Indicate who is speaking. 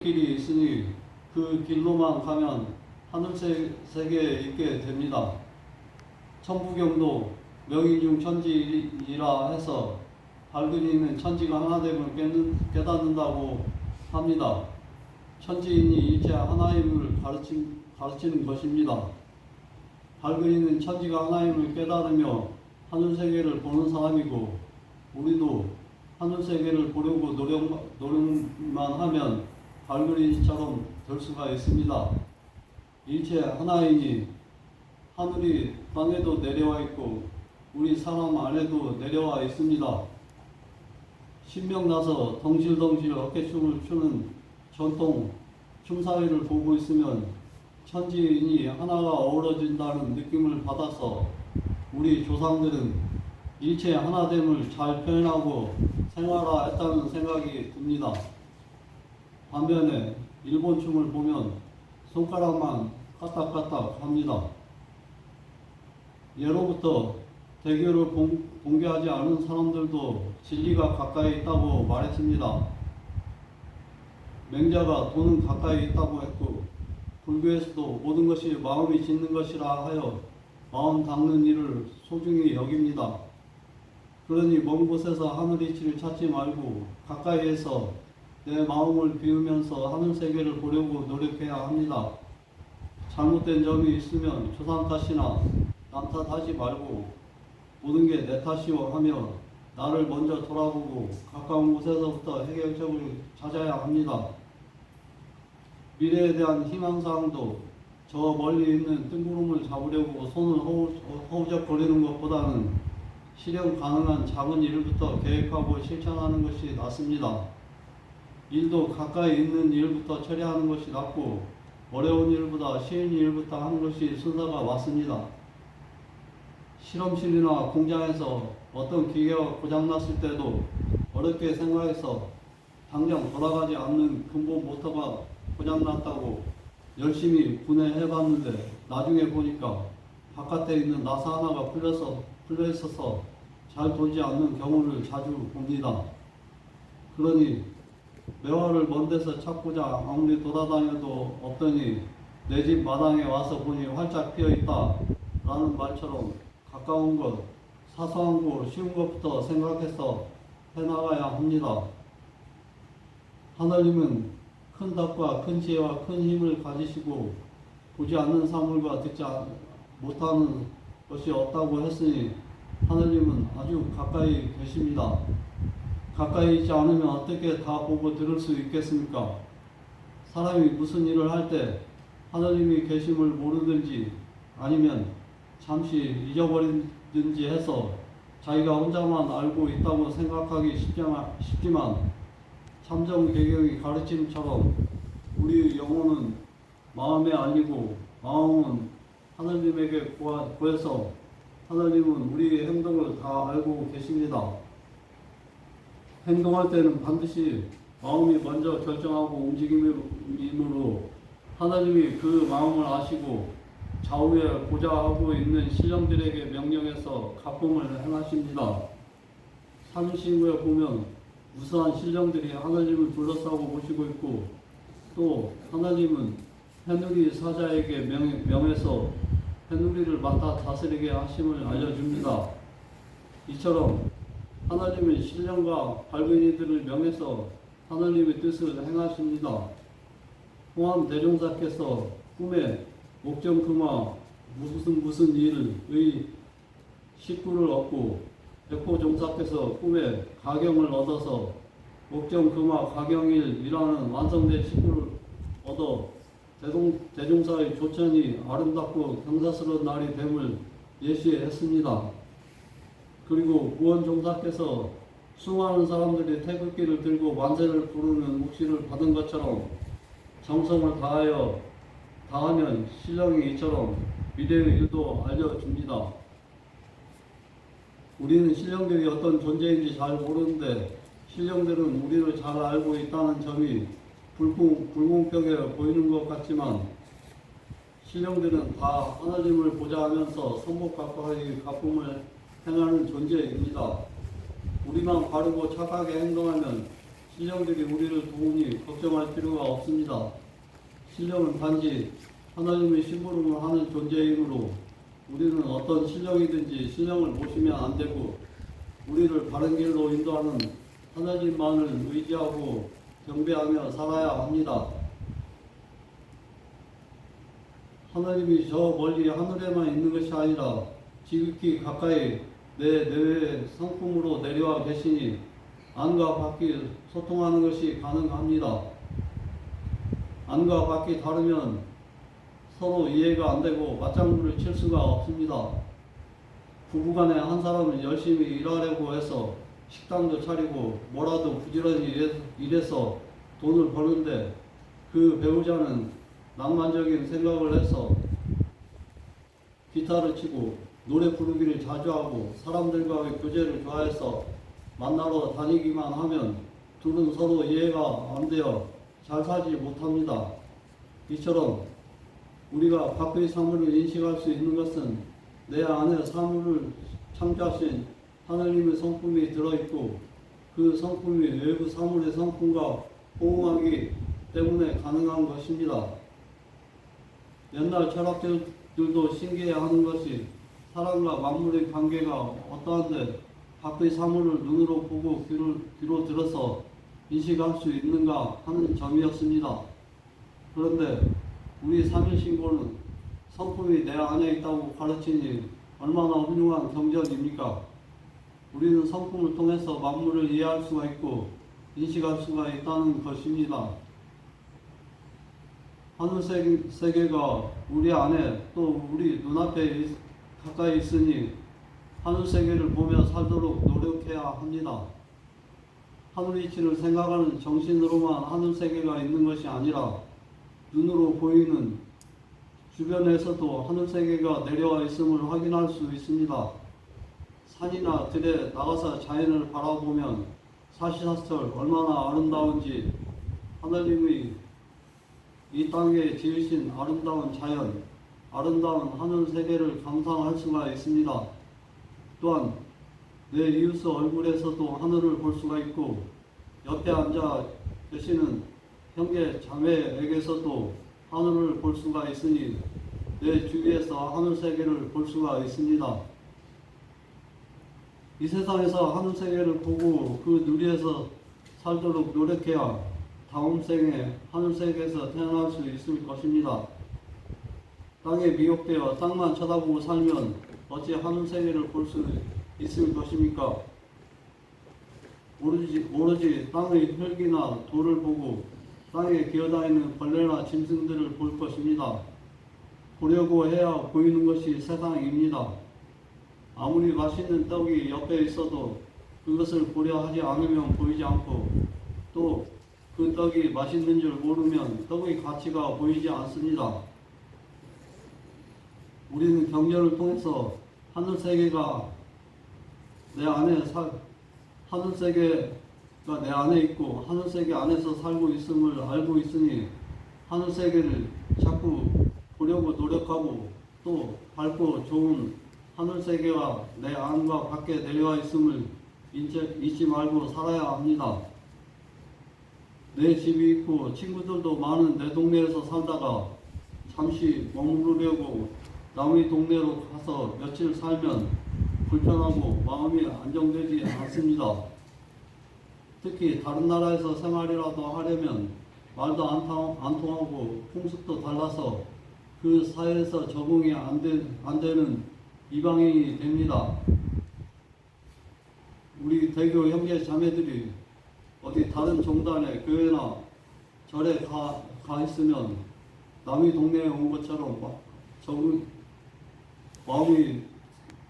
Speaker 1: 길이 있으니 그 길로만 가면 하늘 세계에 있게 됩니다. 천부경도 명의 중 천지이라 해서 밝은 이는 천지가 하나됨을 깨닫는다고 합니다. 천지인이 일체 하나임을 가르치는 것입니다. 밝은 이는 천지가 하나임을 깨달으며 하늘 세계를 보는 사람이고, 우리도 하늘 세계를 보려고 노력만 하면 밝은 이처럼 될 수가 있습니다. 일체 하나이니 하늘이 땅에도 내려와 있고 우리 사람 안에도 내려와 있습니다. 신명나서 덩실덩실 어깨춤을 추는 전통 춤사위를 보고 있으면 천지인이 하나가 어우러진다는 느낌을 받아서 우리 조상들은 일체 하나됨을 잘 표현하고 생활화했다는 생각이 듭니다. 반면에 일본 춤을 보면 손가락만 까딱까딱 합니다. 예로부터 대교를 공개하지 않은 사람들도 진리가 가까이 있다고 말했습니다. 맹자가 돈은 가까이 있다고 했고, 불교에서도 모든 것이 마음이 짓는 것이라 하여 마음 닦는 일을 소중히 여깁니다. 그러니 먼 곳에서 하늘이치를 찾지 말고 가까이에서 내 마음을 비우면서 하늘 세계를 보려고 노력해야 합니다. 잘못된 점이 있으면 조상 탓이나 남 탓하지 말고 모든 게 내 탓이오 하며 나를 먼저 돌아보고 가까운 곳에서부터 해결책을 찾아야 합니다. 미래에 대한 희망사항도 저 멀리 있는 뜬구름을 잡으려고 손을 허우적거리는 것보다는 실현 가능한 작은 일부터 계획하고 실천하는 것이 낫습니다. 일도 가까이 있는 일부터 처리하는 것이 낫고 어려운 일보다 쉬운 일부터 하는 것이 순서가 맞습니다. 실험실이나 공장에서 어떤 기계가 고장났을 때도 어렵게 생각해서 당장 돌아가지 않는 근본 모터가 고장났다고 열심히 분해해봤는데 나중에 보니까 바깥에 있는 나사 하나가 풀려 있어서 잘 돌지 않는 경우를 자주 봅니다. 그러니 매화를 먼 데서 찾고자 아무리 돌아다녀도 없더니 내 집 마당에 와서 보니 활짝 피어 있다 라는 말처럼 가까운 것, 사소한 거, 쉬운 것부터 생각해서 해나가야 합니다. 하나님은 큰 덕과 큰 지혜와 큰 힘을 가지시고 보지 않는 사물과 듣지 못하는 것이 없다고 했으니 하나님은 아주 가까이 계십니다. 가까이 있지 않으면 어떻게 다 보고 들을 수 있겠습니까? 사람이 무슨 일을 할 때 하나님이 계심을 모르든지 아니면 잠시 잊어버리든지 해서 자기가 혼자만 알고 있다고 생각하기 쉽지만 참정개경의 가르침처럼 우리 영혼은 마음에 알리고 마음은 하나님에게 구해서 하나님은 우리의 행동을 다 알고 계십니다. 행동할 때는 반드시 마음이 먼저 결정하고 움직임으로 하나님이 그 마음을 아시고 좌우에 보좌하고 있는 신령들에게 명령해서 가품을 행하십니다. 사무신구에 보면 무수한 신령들이 하나님을 둘러싸고 모시고 있고 또 하나님은 해누리 사자에게 명해서 해누리를 맡아 다스리게 하심을 알려줍니다. 이처럼 하나님은 신령과 밝은 이들을 명해서 하나님의 뜻을 행하십니다. 홍암 대종사께서 꿈에 옥정금화 무슨 일의 식구를 얻고 백호종사께서 꿈에 가경을 얻어서 옥정금화 가경일이라는 완성된 식구를 얻어 대종사의 조천이 아름답고 경사스러운 날이 됨을 예시했습니다. 그리고 구원종사께서 수많은 사람들이 태극기를 들고 만세를 부르는 묵시를 받은 것처럼 정성을 다하면 신령이 이처럼 미래의 일도 알려줍니다. 우리는 신령들이 어떤 존재인지 잘 모르는데 신령들은 우리를 잘 알고 있다는 점이 불공평해 보이는 것 같지만 신령들은 다 하나님을 보자 하면서 선복 가까이 가품을 행하는 존재입니다. 우리만 바르고 착하게 행동하면 신령들이 우리를 도우니 걱정할 필요가 없습니다. 신령은 단지 하나님의 심부름을 하는 존재이므로 우리는 어떤 신령이든지 신령을 모시면 안 되고 우리를 바른 길로 인도하는 하나님만을 의지하고 경배하며 살아야 합니다. 하나님이 저 멀리 하늘에만 있는 것이 아니라 지극히 가까이 내 내외의 성품으로 내려와 계시니 안과 밖이 소통하는 것이 가능합니다. 안과 밖이 다르면 서로 이해가 안 되고 맞장구를 칠 수가 없습니다. 부부간에 한 사람은 열심히 일하려고 해서 식당도 차리고 뭐라도 부지런히 일해서 돈을 버는데 그 배우자는 낭만적인 생각을 해서 기타를 치고 노래 부르기를 자주 하고 사람들과의 교제를 좋아해서 만나러 다니기만 하면 둘은 서로 이해가 안 되어 잘 살지 못합니다. 이처럼 우리가 밖의 사물을 인식할 수 있는 것은 내 안에 사물을 창조하신 하나님의 성품이 들어있고 그 성품이 외부 사물의 성품과 호응하기 때문에 가능한 것입니다. 옛날 철학자들도 신기해하는 것이 사람과 만물의 관계가 어떠한데 밖의 사물을 눈으로 보고 귀로 들어서 인식할 수 있는가 하는 점이었습니다. 그런데 우리 삼일신고는 성품이 내 안에 있다고 가르치니 얼마나 훌륭한 경전입니까? 우리는 성품을 통해서 만물을 이해할 수가 있고 인식할 수가 있다는 것입니다. 하늘 세계가 우리 안에 또 우리 눈앞에 가까이 있으니 하늘 세계를 보며 살도록 노력해야 합니다. 하늘 이치를 생각하는 정신으로만 하늘 세계가 있는 것이 아니라 눈으로 보이는 주변에서도 하늘 세계가 내려와 있음을 확인할 수 있습니다. 산이나 들에 나가서 자연을 바라보면 사시사철 얼마나 아름다운지 하나님이 이 땅에 지으신 아름다운 자연, 아름다운 하늘 세계를 감상할 수가 있습니다. 또한 내 이웃의 얼굴에서도 하늘을 볼 수가 있고 옆에 앉아 계시는 형제 자매에게서도 하늘을 볼 수가 있으니 내 주위에서 하늘 세계를 볼 수가 있습니다. 이 세상에서 하늘 세계를 보고 그 누리에서 살도록 노력해야 다음 생에 하늘 세계에서 태어날 수 있을 것입니다. 땅에 미혹되어 땅만 쳐다보고 살면 어찌 하늘 세계를 볼 수 있을 것입니까? 오로지 땅의 흙이나 돌을 보고 땅에 기어다니는 벌레나 짐승들을 볼 것입니다. 보려고 해야 보이는 것이 세상입니다. 아무리 맛있는 떡이 옆에 있어도 그것을 보려 하지 않으면 보이지 않고 또 그 떡이 맛있는 줄 모르면 떡의 가치가 보이지 않습니다. 우리는 경전을 통해서 하늘 세계가 내 안에 하늘 세계가 내 안에 있고 하늘 세계 안에서 살고 있음을 알고 있으니 하늘 세계를 자꾸 보려고 노력하고 또 밝고 좋은 하늘 세계가 내 안과 밖에 내려와 있음을 잊지 말고 살아야 합니다. 내 집이 있고 친구들도 많은 내 동네에서 살다가 잠시 머무르려고 남의 동네로 가서 며칠 살면 불편하고 마음이 안정되지 않습니다. 특히 다른 나라에서 생활이라도 하려면 말도 안 통하고 풍습도 달라서 그 사회에서 적응이 안 되는 이방인이 됩니다. 우리 대교 형제 자매들이 어디 다른 종단에 교회나 절에 가 있으면 남의 동네에 온 것처럼 적응 마음이